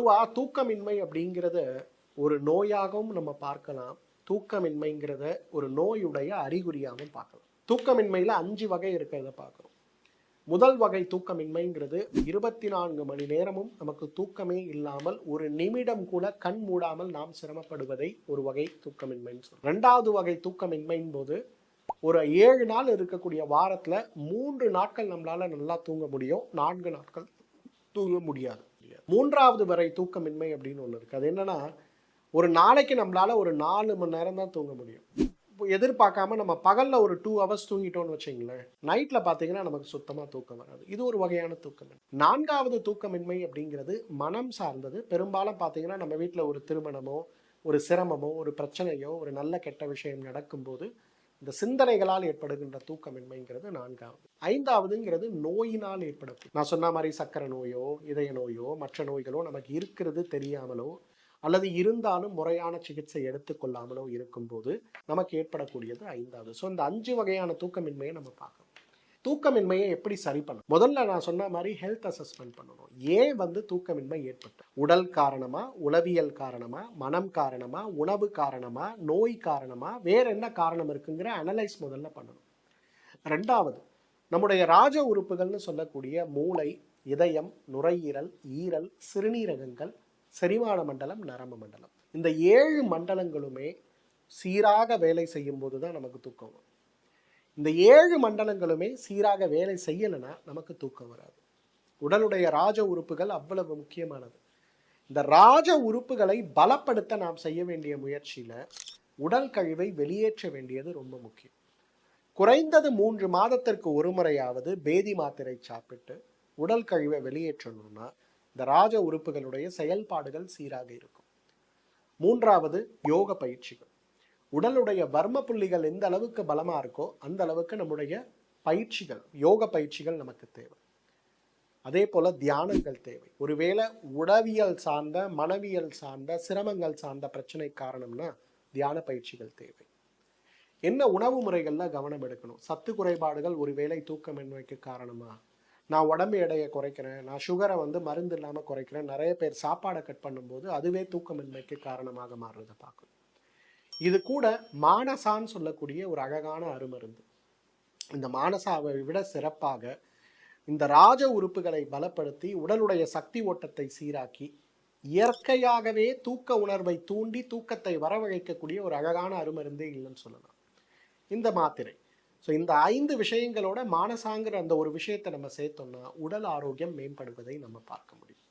பொதுவாக தூக்கமின்மை அப்படிங்கிறத ஒரு நோயாகவும் நம்ம பார்க்கலாம். தூக்கமின்மைங்கிறத ஒரு நோயுடைய அறிகுறியாகவும் பார்க்கலாம். தூக்கமின்மையில் 5 வகை இருக்கிறத பார்க்குறோம். முதல் வகை தூக்கமின்மைங்கிறது 24 மணி நேரமும் நமக்கு தூக்கமே இல்லாமல் ஒரு நிமிடம் கூட கண் மூடாமல் நாம் சிரமப்படுவதை ஒரு வகை தூக்கமின்மைன்னு சொல்றோம். 2வது வகை தூக்கமின்மையின் போது ஒரு 7 நாள் இருக்கக்கூடிய வாரத்தில் 3 நாட்கள் நம்மளால நல்லா தூங்க முடியும், 4 நாட்கள் தூங்க முடியாது. 3வது வரை தூக்கமின்மை அப்படின்னு ஒன்று இருக்குது. அது என்னன்னா, ஒரு நாளைக்கு நம்மளால ஒரு 4 மணி நேரம் தான் தூங்க முடியும். எதிர்பார்க்காம நம்ம பகலில் ஒரு 2 ஹவர்ஸ் தூங்கிட்டோம்னு வச்சிங்களேன், நைட்டில் பார்த்தீங்கன்னா நமக்கு சுத்தமாக தூக்கம் வராது. இது ஒரு வகையான தூக்கமின்மை. 4வது தூக்கமின்மை அப்படிங்கிறது மனம் சார்ந்தது. பெரும்பாலும் பார்த்தீங்கன்னா நம்ம வீட்டில் ஒரு திருமணமோ, ஒரு சிரமமோ, ஒரு பிரச்சனையோ, ஒரு நல்ல கெட்ட விஷயம் நடக்கும்போது இந்த சிந்தனைகளால் ஏற்படுகின்ற தூக்கமின்மைங்கிறது 4வது. 5வதுங்கிறது நோயினால் ஏற்படும். நான் சொன்ன மாதிரி சர்க்கரை நோயோ, இதய நோயோ, மற்ற நோய்களோ நமக்கு இருக்கிறது தெரியாமலோ அல்லது இருந்தாலும் முறையான சிகிச்சை எடுத்துக்கொள்ளாமலோ இருக்கும்போது நமக்கு ஏற்படக்கூடியது 5வது. ஸோ இந்த 5 வகையான தூக்கமின்மையை நம்ம பார்க்கணும். தூக்கமின்மையை எப்படி சரி பண்ணணும்? முதல்ல நான் சொன்ன மாதிரி ஹெல்த் அசஸ்மெண்ட் பண்ணணும். ஏன் தூக்கமின்மை ஏற்பட்டு? உடல் காரணமா, உளவியல் காரணமா, மனம் காரணமா, உணவு காரணமா, நோய் காரணமா, வேற என்ன காரணம் இருக்குங்கிற அனலைஸ் முதல்ல பண்ணணும். 2வது, நம்முடைய ராஜ உறுப்புகள்னு சொல்லக்கூடிய மூளை, இதயம், நுரையீரல், ஈரல், சிறுநீரகங்கள், செரிமான மண்டலம், நரம்பு மண்டலம், இந்த 7 மண்டலங்களுமே சீராக வேலை செய்யும் போது தான் நமக்கு தூக்கம் வரும். இந்த 7 மண்டலங்களுமே சீராக வேலை செய்யலைன்னா நமக்கு தூக்கம் வராது. உடலுடைய ராஜ உறுப்புகள் அவ்வளவு முக்கியமானது. இந்த ராஜ உறுப்புகளை பலப்படுத்த நாம் செய்ய வேண்டிய முயற்சியில் உடல் கழிவை வெளியேற்ற வேண்டியது ரொம்ப முக்கியம். குறைந்தது 3 மாதத்திற்கு ஒரு முறையாவது பேதி மாத்திரை சாப்பிட்டு உடல் கழிவை வெளியேற்றணும்னா இந்த ராஜ உறுப்புகளுடைய செயல்பாடுகள் சீராக இருக்கும். 3வது, யோக பயிற்சிகள். உடலுடைய வர்ம புள்ளிகள் எந்த அளவுக்கு பலமாக இருக்கோ அந்த அளவுக்கு நம்முடைய பயிற்சிகள், யோக பயிற்சிகள் நமக்கு தேவை. அதே போல் தியானங்கள் தேவை. ஒருவேளை உடவியல் சார்ந்த, மனவியல் சார்ந்த, சிரமங்கள் சார்ந்த பிரச்சனை காரணம்னா தியான பயிற்சிகள் தேவை. என்ன உணவு முறைகளில் கவனம் எடுக்கணும்? சத்து குறைபாடுகள் ஒருவேளை தூக்கமின்மைக்கு காரணமா? நான் உடம்பு எடையை குறைக்கிறேன், நான் சுகரை மருந்து இல்லாமல் குறைக்கிறேன், நிறைய பேர் சாப்பாடை கட் பண்ணும்போது அதுவே தூக்கமின்மைக்கு காரணமாக மாறுறதை பார்க்கணும். இது கூட மானசான்னு சொல்லக்கூடிய ஒரு அழகான அருமருந்து. இந்த மானசாவை விட சிறப்பாக இந்த ராஜ உறுப்புகளை பலப்படுத்தி உடலுடைய சக்தி ஓட்டத்தை சீராக்கி இயற்கையாகவே தூக்க உணர்வை தூண்டி தூக்கத்தை வரவழைக்கக்கூடிய ஒரு அழகான அருமருந்தே இல்லைன்னு சொல்லலாம் இந்த மாத்திரை. ஸோ இந்த 5 விஷயங்களோட மானசாங்கிற அந்த ஒரு விஷயத்தை நம்ம சேர்த்தோம்னா உடல் ஆரோக்கியம் மேம்படுவதை நம்ம பார்க்க முடியும்.